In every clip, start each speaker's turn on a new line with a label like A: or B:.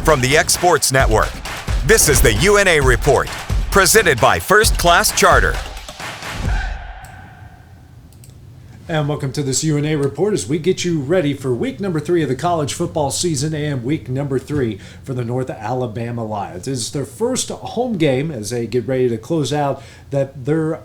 A: From the X Sports Network, this is the UNA Report, presented by First Class Charter.
B: And welcome to this UNA Report as we get you ready for week number 3 of the college football season and week number 3 for the North Alabama Lions. It's their first home game as they get ready to close out their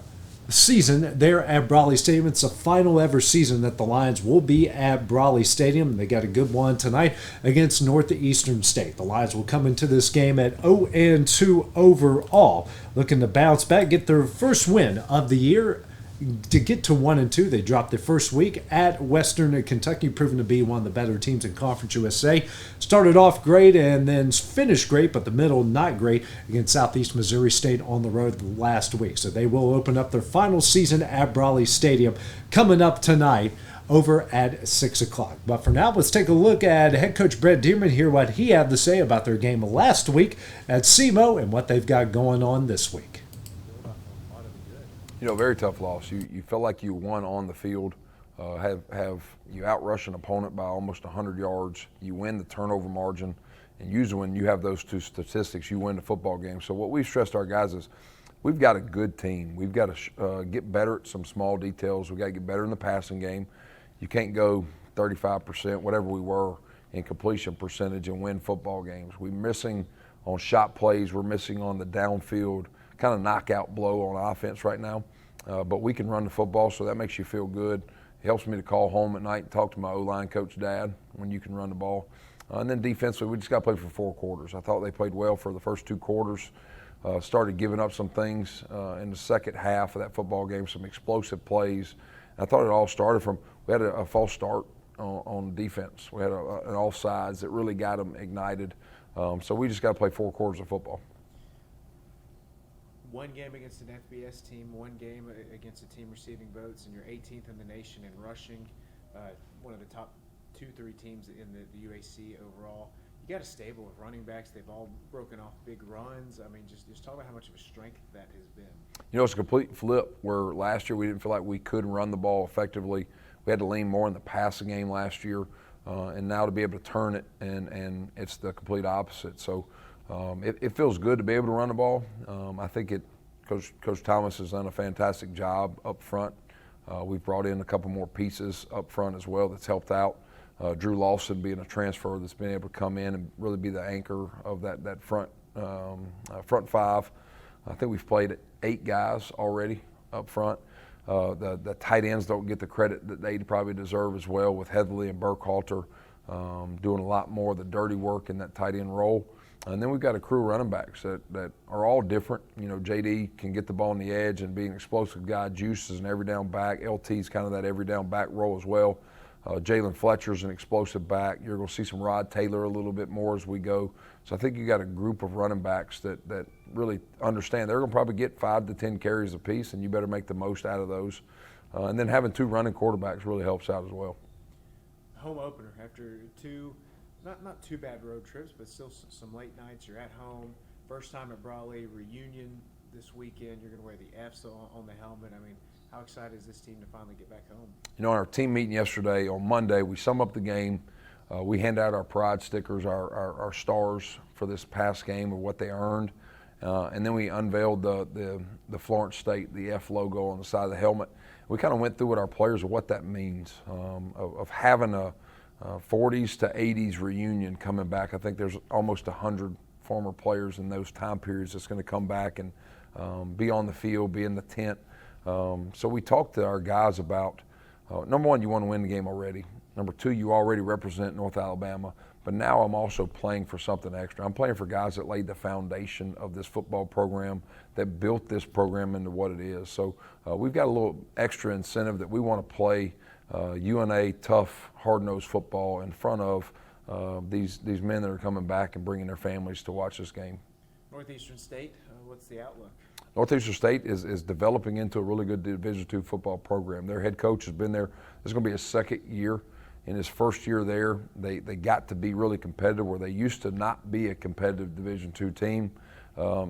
B: season there at Brawley Stadium. It's the final ever season that the Lions will be at Brawley Stadium. They got a good one tonight against Northeastern State. The Lions will come into this game at 0-2 overall, looking to bounce back, get their first win of the year. To get to 1-2, they dropped their first week at Western Kentucky, proving to be one of the better teams in Conference USA. Started off great and then finished great, but the middle not great against Southeast Missouri State on the road last week. So they will open up their final season at Brawley Stadium coming up tonight over at 6 o'clock. But for now, let's take a look at head coach Brent Dearmon, hear what he had to say about their game last week at SEMO and what they've got going on this week.
C: You know, very tough loss. You felt like you won on the field, you outrush an opponent by almost 100 yards. You win the turnover margin, and usually when you have those two statistics, you win the football game. So what we've stressed our guys is we've got a good team. We've got to get better at some small details. We've got to get better in the passing game. You can't go 35%, whatever we were, in completion percentage and win football games. We're missing on shot plays. We're missing on the downfield kind of knockout blow on offense right now. But we can run the football, so that makes you feel good. It helps me to call home at night and talk to my O-line coach, Dad, when you can run the ball. And then defensively, we just got to play for 4 quarters. I thought they played well for the first 2 quarters. Started giving up some things in the second half of that football game, some explosive plays. I thought it all started from we had a false start on defense. We had an offsides that really got them ignited. So we just got to play 4 quarters of football.
D: One game against an FBS team, one game against a team receiving votes, and you're 18th in the nation in rushing, one of the top 2-3 teams in the UAC overall. You got a stable of running backs. They've all broken off big runs. I mean, just talk about how much of a strength that has been. You know,
C: it's a complete flip where last year we didn't feel like we could run the ball effectively. We had to lean more in the passing game last year, and now to be able to turn it, and it's the complete opposite. So it feels good to be able to run the ball. I think Coach Thomas has done a fantastic job up front. We've brought in a couple more pieces up front as well that's helped out. Drew Lawson being a transfer that's been able to come in and really be the anchor of that front 5. I think we've played 8 guys already up front. The tight ends don't get the credit that they probably deserve as well, with Heatherly and Burkhalter doing a lot more of the dirty work in that tight end role. And then we've got a crew of running backs that are all different. You know, JD can get the ball on the edge and be an explosive guy. Juice is an every down back. LT's kind of that every down back role as well. Jalen Fletcher's an explosive back. You're going to see some Rod Taylor a little bit more as we go. So I think you got a group of running backs that really understand they're going to probably get 5 to 10 carries apiece, and you better make the most out of those. And then having 2 running quarterbacks really helps out as well.
D: Home opener after 2. Not too bad road trips, but still some late nights. You're at home. First time at Brawley. Reunion this weekend. You're going to wear the F's on the helmet. I mean, how excited is this team to finally get back home? You know,
C: on our team meeting yesterday, on Monday, we sum up the game. We hand out our pride stickers, our stars for this past game of what they earned. And then we unveiled the Florence State, the F logo on the side of the helmet. We kind of went through with our players of what that means, of having a 40s to 80s reunion coming back. I think there's almost 100 former players in those time periods that's going to come back and be on the field, be in the tent. So we talked to our guys about, number one, you want to win the game already. Number 2, you already represent North Alabama. But now I'm also playing for something extra. I'm playing for guys that laid the foundation of this football program, that built this program into what it is. So we've got a little extra incentive that we want to play UNA tough, hard-nosed football in front of these men that are coming back and bringing their families to watch this game.
D: Northeastern State, what's the outlook?
C: Northeastern State is developing into a really good Division II football program. Their head coach has been there. This is going to be his 2nd year. In his first year there, they got to be really competitive, where they used to not be a competitive Division II team.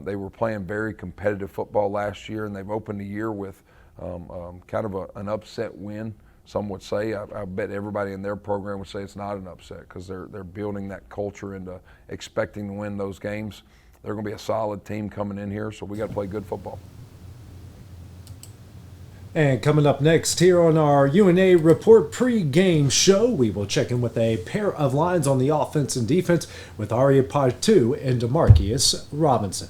C: They were playing very competitive football last year, and they've opened the year with kind of an upset win some would say. I bet everybody in their program would say it's not an upset because they're building that culture into expecting to win those games. They're going to be a solid team coming in here, so we got to play good football.
B: And coming up next here on our UNA Report pregame show, we will check in with a pair of lines on the offense and defense with Ari Patu and Demarcious Robinson.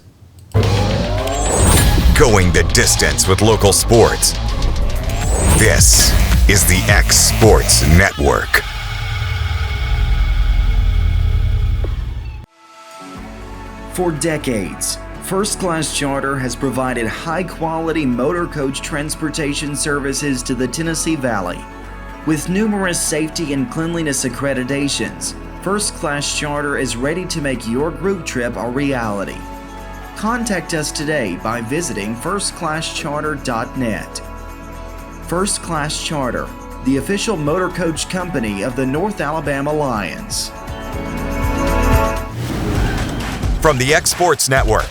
A: Going the distance with local sports. This is the X Sports Network.
E: For decades, First Class Charter has provided high-quality motor coach transportation services to the Tennessee Valley. With numerous safety and cleanliness accreditations, First Class Charter is ready to make your group trip a reality. Contact us today by visiting firstclasscharter.net. First Class Charter, the official motor coach company of the North Alabama Lions.
A: From the X Sports Network,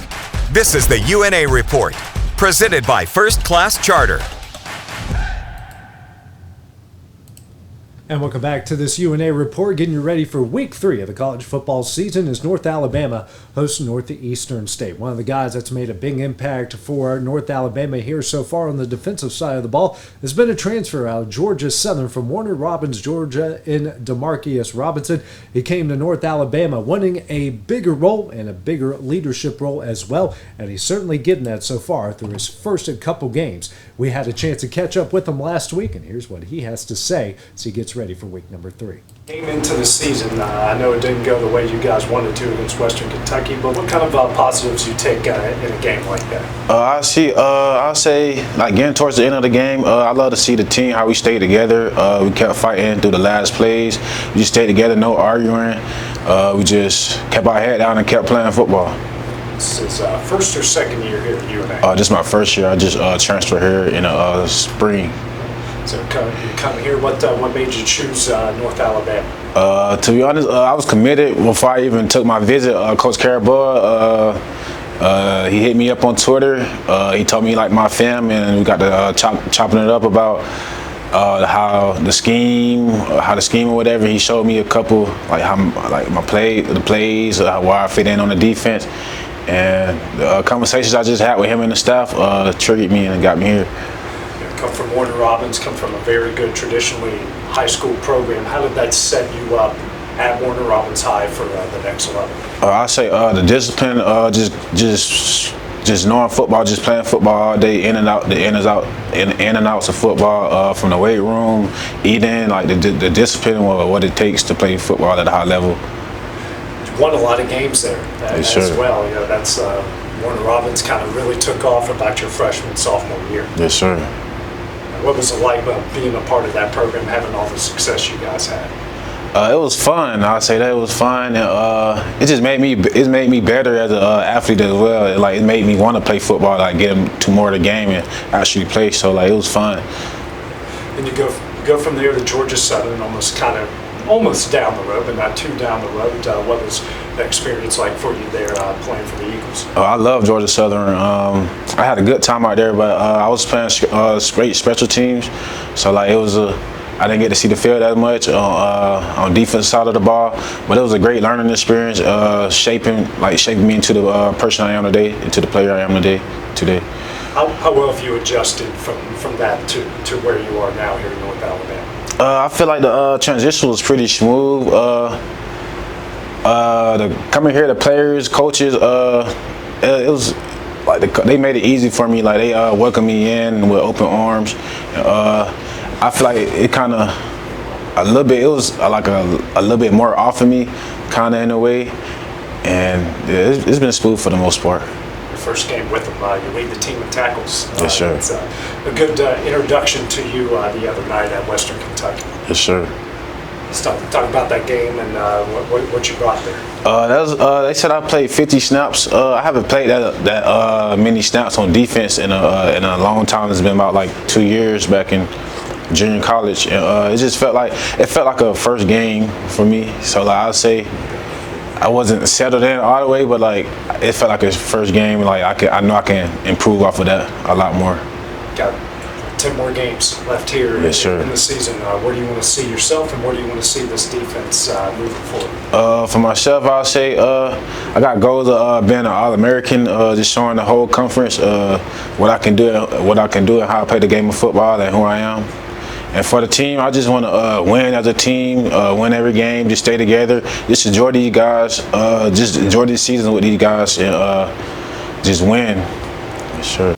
A: this is the UNA Report, presented by First Class Charter.
B: And welcome back to this UNA Report, getting you ready for Week 3 of the college football season as North Alabama hosts Northeastern State. One of the guys that's made a big impact for North Alabama here so far on the defensive side of the ball has been a transfer out of Georgia Southern from Warner Robins, Georgia, in Demarcious Robinson. He came to North Alabama wanting a bigger role and a bigger leadership role as well, and he's certainly getting that so far through his first couple games. We had a chance to catch up with him last week, and here's what he has to say as he gets ready for week number 3.
F: Came into the season, I know it didn't go the way you guys wanted to against Western Kentucky, but what kind of positives you take in a game like that?
G: I'll say, like, getting towards the end of the game, I love to see the team, how we stayed together. We kept fighting through the last plays. We just stayed together, no arguing. We just kept our head down and kept playing football.
F: This is first or second year here at UNA?
G: This is my first year. I just transferred here in the spring.
F: So you come here, what made you choose North Alabama?
G: To be honest, I was committed before I even took my visit. Coach Caraboa, he hit me up on Twitter. He told me he liked my film, and we got to chopping it up about how the scheme or whatever. He showed me a couple, the plays, where I fit in on the defense, and the conversations I just had with him and the staff triggered me and got me here.
F: Come from Warner Robins, come from a very good traditionally high school program. How did that set you up at Warner Robins High for the next level?
G: I say the discipline, just knowing football, just playing football all day, in and outs of football, from the weight room, eating, like the discipline of what it takes to play football at a high level.
F: You won a lot of games there as well. You know, that's Warner Robins kind of really took off about your freshman, sophomore year.
G: Yes, sir.
F: What was it like being a part of that program, having all the success you guys had?
G: It was fun. I'll say that it was fun, and it just made me better as an athlete as well. It made me want to play football, get to more of the game and actually play. So it was fun.
F: And you go from there to Georgia Southern, almost down the road, but not too down the road. What was the experience like for you there playing for the Eagles?
G: I love Georgia Southern. I had a good time out there, but I was playing great special teams, so it was I didn't get to see the field as much on defense side of the ball, but it was a great learning experience, shaping me into the person I am today, into the player I am today.
F: How well have you adjusted from that to where you are now here in North Alabama?
G: I feel like the transition was pretty smooth. Coming here, the players, coaches, it was they made it easy for me. They welcomed me in with open arms. I feel like it kind of a little bit more off of me, kind of in a way, and it's been smooth for the most part.
F: First game with them, you lead the team in tackles.
G: Yes, sir.
F: It's a good introduction to you the other night at Western Kentucky.
G: Yes, sir.
F: Let's talk about that game and what you brought there.
G: They said I played 50 snaps. I haven't played that many snaps on defense in a long time. It's been about 2 years back in junior college. It just felt like a first game for me. So I'll say I wasn't settled in all the way, but it felt like a first game. I know I can improve off of that a lot more.
F: Got 10 more games left here
G: Yes, sir.
F: in the season. Where do you want to see yourself, and where do you want to see this defense moving forward?
G: For myself, I'll say I got goals of being an All-American, just showing the whole conference what I can do, and how I play the game of football, and who I am. And for the team, I just want to win as a team, win every game, just stay together, just enjoy these guys, just enjoy this season with these guys, and just win. Yes, sure.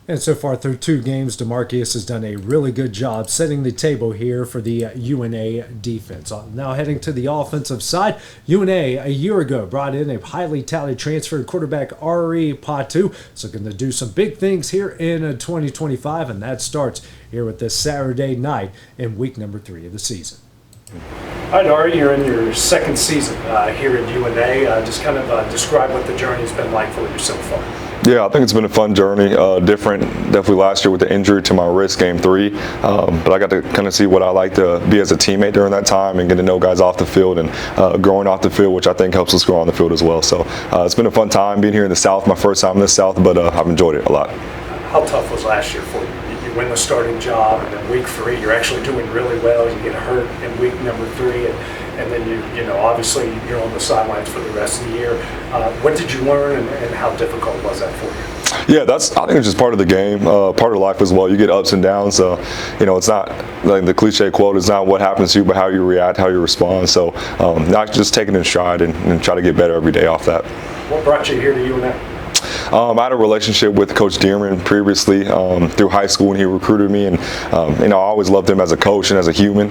B: And so far through 2 games, Demarcious has done a really good job setting the table here for the UNA defense. Now heading to the offensive side, UNA a year ago brought in a highly touted transfer quarterback Ari Patu. So going to do some big things here in 2025, and that starts here with this Saturday night in week number 3 of the season.
F: All right, Ari, you're in your second season here at UNA. Just kind of describe what the journey's been like for you so far.
H: Yeah, I think it's been a fun journey. Different, definitely last year with the injury to my wrist, game 3. But I got to kind of see what I like to be as a teammate during that time and get to know guys off the field and growing off the field, which I think helps us grow on the field as well. So it's been a fun time being here in the South, my first time in the South, but I've enjoyed it a lot.
F: How tough was last year for you? You win the starting job, and then week 3, you're actually doing really well. You get hurt in week number 3, and then you know, obviously you're on the sidelines for the rest of the year. What did you learn, and how difficult was that for you?
H: Yeah, I think it's just part of the game, part of life as well. You get ups and downs. You know, it's not like the cliche quote, it's not what happens to you, but how you react, how you respond. So not just taking it in stride and try to get better every day off that.
F: What brought you here to UNA?
H: I had a relationship with Coach Dearmon previously through high school, and he recruited me, and you know, I always loved him as a coach and as a human.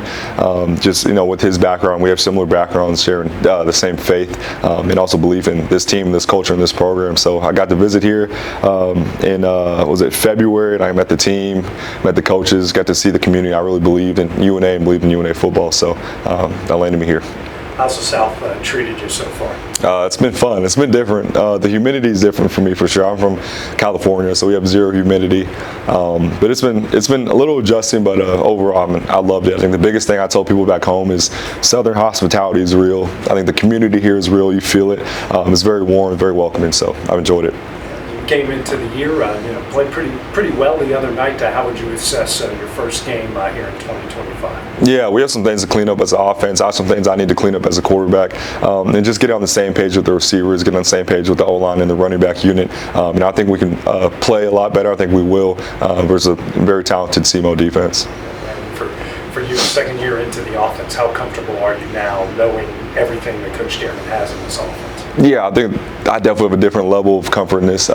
H: Just, you know, with his background, we have similar backgrounds, sharing the same faith, and also believe in this team, this culture, and this program. So I got to visit here in was it February, and I met the team, met the coaches, got to see the community. I really believed in UNA and believed in UNA football, so that landed me here.
F: How's the South treated you so far?
H: It's been fun. It's been different. The humidity is different for me, for sure. I'm from California, so we have 0 humidity. But it's been a little adjusting, but overall, I loved it. I think the biggest thing I told people back home is Southern hospitality is real. I think the community here is real. You feel it. It's very warm, very welcoming, so I've enjoyed it.
F: Came into the year, played pretty well the other night. How would you assess your first game here in 2025?
H: Yeah, we have some things to clean up as an offense. I have some things I need to clean up as a quarterback, and just get on the same page with the receivers, get on the same page with the O-line and the running back unit. And I think we can play a lot better. I think we will versus a very talented SEMO defense.
F: For you, second year into the offense, how comfortable are you now knowing everything that Coach Dearmon has in this offense?
H: Yeah, I think I definitely have a different level of comfort in this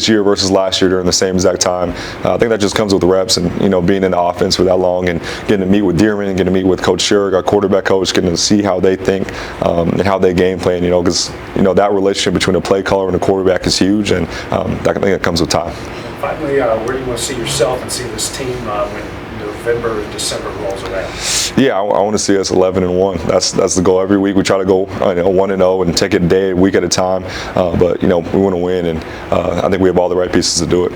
H: year versus last year during the same exact time. I think that just comes with reps and, you know, being in the offense for that long and getting to meet with Dearmon, getting to meet with Coach Sherrick, our quarterback coach, getting to see how they think and how they game plan, you know, because, you know, that relationship between a play caller and a quarterback is huge, and I think that comes with time.
F: Finally, where do you want to see yourself and see this team when November and December rolls around?
H: Yeah, I want to see us 11-1. That's the goal. Every week we try to go 1-0 and take it a week at a time. But you know, we want to win, and I think we have all the right pieces to do it.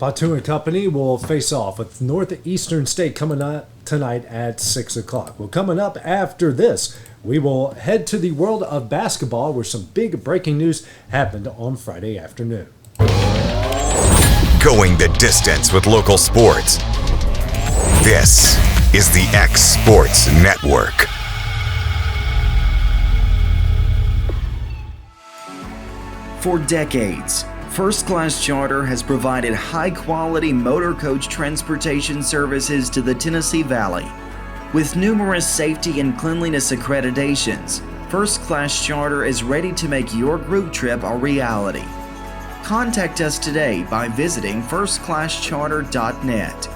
B: Patu and company will face off with Northeastern State coming up tonight at 6 o'clock. Well, coming up after this, we will head to the world of basketball, where some big breaking news happened on Friday afternoon.
A: Going the distance with local sports. This is the X Sports Network.
E: For decades, First Class Charter has provided high-quality motor coach transportation services to the Tennessee Valley. With numerous safety and cleanliness accreditations, First Class Charter is ready to make your group trip a reality. Contact us today by visiting firstclasscharter.net.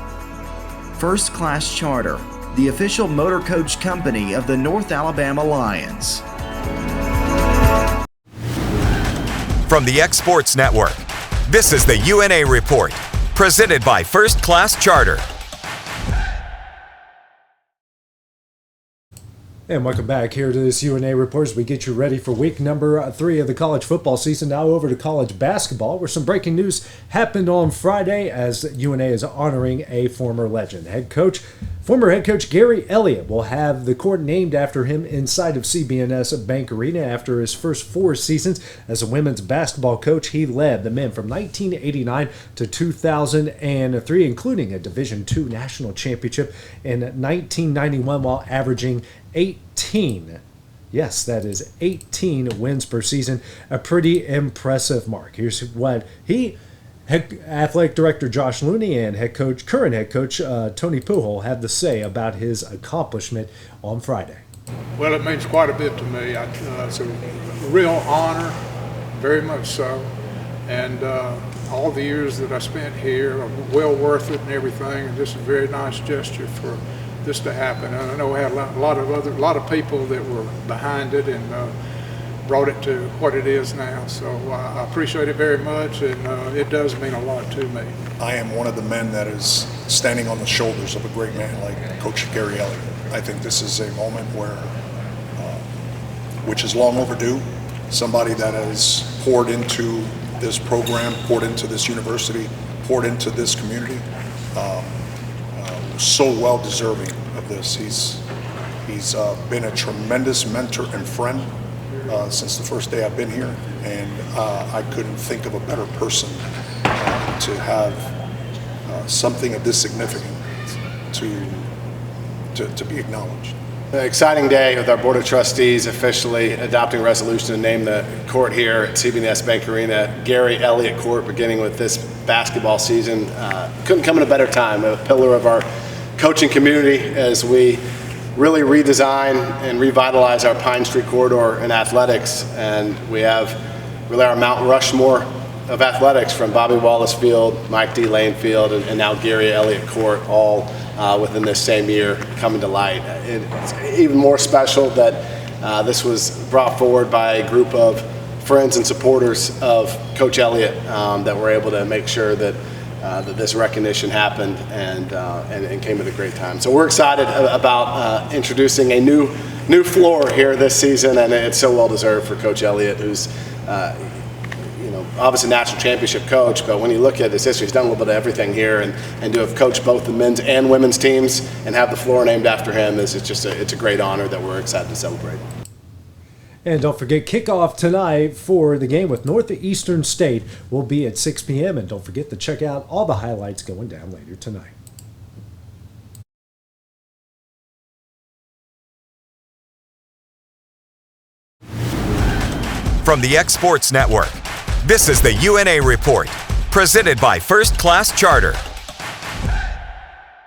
E: First Class Charter, the official motor coach company of the North Alabama Lions.
A: From the X Sports Network, this is the UNA Report, presented by First Class Charter.
B: And welcome back here to this UNA Report as we get you ready for week number 3 of the college football season. Now over to college basketball, where some breaking news happened on Friday as UNA is honoring a former legend. Head coach Former head coach Gary Elliott will have the court named after him inside of CB&S Bank Arena after his first 4 seasons as a women's basketball coach. He led the men from 1989 to 2003, including a Division II national championship in 1991 while averaging 18. Yes, that is 18 wins per season, a pretty impressive mark. Here's what Athletic Director Josh Looney and current head coach Tony Pujol had to say about his accomplishment on Friday.
I: Well, it means quite a bit to me. It's a real honor, very much so. And all the years that I spent here are well worth it and everything, and just a very nice gesture for this to happen. And I know we had a lot of people that were behind it and brought it to what it is now. So I appreciate it very much, and it does mean a lot to me.
J: I am one of the men that is standing on the shoulders of a great man like Coach Gary Elliott. I think this is a moment which is long overdue. Somebody that has poured into this program, poured into this university, poured into this community, so well deserving of this. He's been a tremendous mentor and friend since the first day I've been here, and I couldn't think of a better person to have something of this significance to be acknowledged.
K: An exciting day with our Board of Trustees officially adopting a resolution to name the court here at CB&S Bank Arena Gary Elliott Court, beginning with this basketball season. Couldn't come at a better time, a pillar of our coaching community as we really redesign and revitalize our Pine Street corridor in athletics. And we have really our Mount Rushmore of athletics, from Bobby Wallace Field, Mike D. Lane Field, and now Gary Elliott Court, all within this same year coming to light. It's even more special that this was brought forward by a group of friends and supporters of Coach Elliott that were able to make sure that that this recognition happened and came at a great time. So we're excited about introducing a new floor here this season, and it's so well deserved for Coach Elliott, who's obviously national championship coach, but when you look at his history, he's done a little bit of everything here, and to have coached both the men's and women's teams and have the floor named after him it's a great honor that we're excited to celebrate.
B: And don't forget, kickoff tonight for the game with Northeastern State will be at 6 p.m. And don't forget to check out all the highlights going down later tonight.
A: From the X Sports Network, this is the UNA Report, presented by First Class Charter.